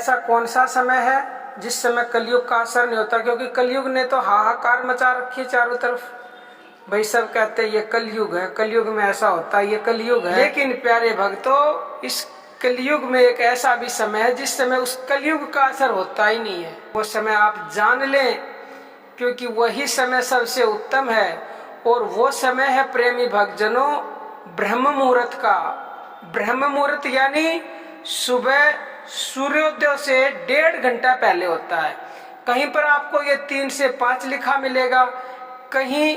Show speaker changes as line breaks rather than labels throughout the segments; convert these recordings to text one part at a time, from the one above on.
ऐसा कौन सा समय है जिस समय कलयुग का असर नहीं होता, क्योंकि कलयुग ने तो हाहाकार मचा रखी है चारों तरफ। भाई सब कहते हैं ये कलयुग है, कलयुग में ऐसा होता है, ये कलयुग है। लेकिन प्यारे भक्तों, इस कलयुग में एक ऐसा भी समय है जिस समय उस कलयुग का असर होता ही नहीं है। वो समय आप जान लें, क्योंकि वही समय सबसे उत्तम है। और वो समय है प्रेमी भक्तजनों ब्रह्म मुहूर्त का। ब्रह्म मुहूर्त यानी सुबह सूर्योदय से 1.5 घंटा पहले होता है। कहीं पर आपको ये 3 से 5 लिखा मिलेगा, कहीं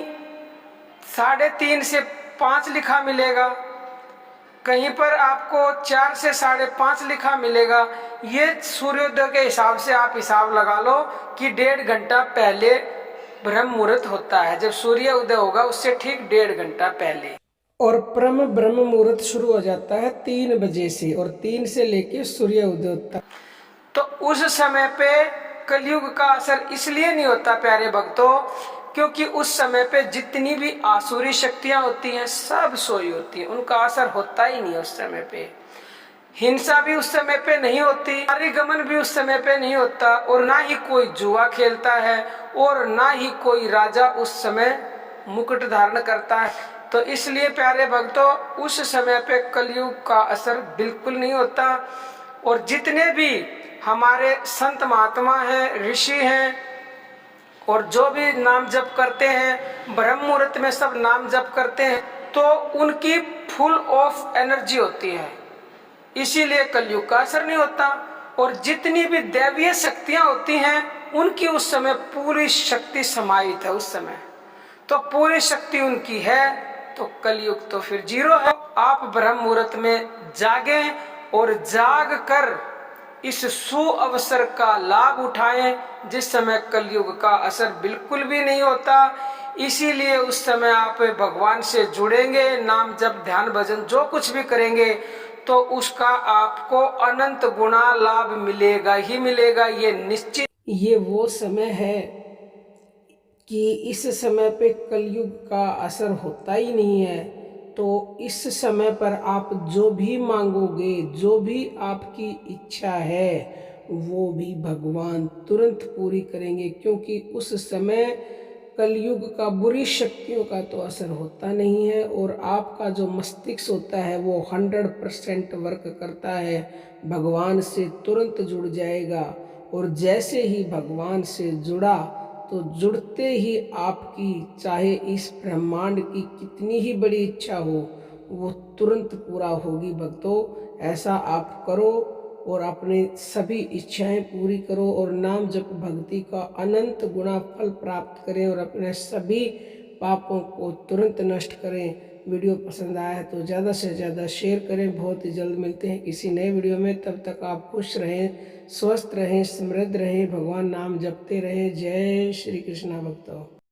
3:30 से 5 लिखा मिलेगा, कहीं पर आपको 4 से 5:30 लिखा मिलेगा। ये सूर्योदय के हिसाब से आप हिसाब लगा लो कि 1.5 घंटा पहले ब्रह्म मुहूर्त होता है। जब सूर्य उदय होगा उससे ठीक 1.5 घंटा पहले। और ब्रह्म मुहूर्त शुरू हो जाता है 3 बजे से, और 3 से लेके सूर्य उदय तक। तो उस समय पे कलयुग का असर इसलिए नहीं होता प्यारे भक्तों, क्योंकि उस समय पे जितनी भी आसुरी शक्तियां होती हैं सब सोई होती हैं, उनका असर होता ही नहीं उस समय पे। हिंसा भी उस समय पे नहीं होती, गमन भी उस समय पे नहीं होता, और ना ही कोई जुआ खेलता है, और ना ही कोई राजा उस समय मुकुट धारण करता है। तो इसलिए प्यारे भक्तों, उस समय पे कलयुग का असर बिल्कुल नहीं होता। और जितने भी हमारे संत महात्मा हैं, ऋषि हैं, और जो भी नाम जप करते हैं, ब्रह्म मुहूर्त में सब नाम जप करते हैं, तो उनकी फुल ऑफ एनर्जी होती है, इसीलिए कलयुग का असर नहीं होता। और जितनी भी दैवीय शक्तियां होती हैं उनकी उस समय पूरी शक्ति समाहित है उस समय, तो पूरी शक्ति उनकी है, तो कलयुग तो फिर 0 है। आप ब्रह्म मुहूर्त में जागें और जाग कर इस सुअवसर का लाभ उठाएं जिस समय कलयुग का असर बिल्कुल भी नहीं होता। इसीलिए उस समय आप भगवान से जुड़ेंगे, नाम जप ध्यान भजन जो कुछ भी करेंगे तो उसका आपको अनंत गुना लाभ मिलेगा ही मिलेगा, ये निश्चित। ये वो समय है कि इस समय पे कलयुग का असर होता ही नहीं है। तो इस समय पर आप जो भी मांगोगे, जो भी आपकी इच्छा है, वो भी भगवान तुरंत पूरी करेंगे, क्योंकि उस समय कलयुग का बुरी शक्तियों का तो असर होता नहीं है, और आपका जो मस्तिष्क होता है वो 100% वर्क करता है, भगवान से तुरंत जुड़ जाएगा। और जैसे ही भगवान से जुड़ा तो जुड़ते ही आपकी चाहे इस ब्रह्मांड की कितनी ही बड़ी इच्छा हो वो तुरंत पूरा होगी। भक्तों, ऐसा आप करो और अपनी सभी इच्छाएं पूरी करो, और नाम जप भक्ति का अनंत गुना फल प्राप्त करें, और अपने सभी पापों को तुरंत नष्ट करें। वीडियो पसंद आया है तो ज़्यादा से ज़्यादा शेयर करें। बहुत ही जल्द मिलते हैं किसी नए वीडियो में, तब तक आप खुश रहें, स्वस्थ रहें, समृद्ध रहें, भगवान नाम जपते रहें। जय श्री कृष्णा भक्तों।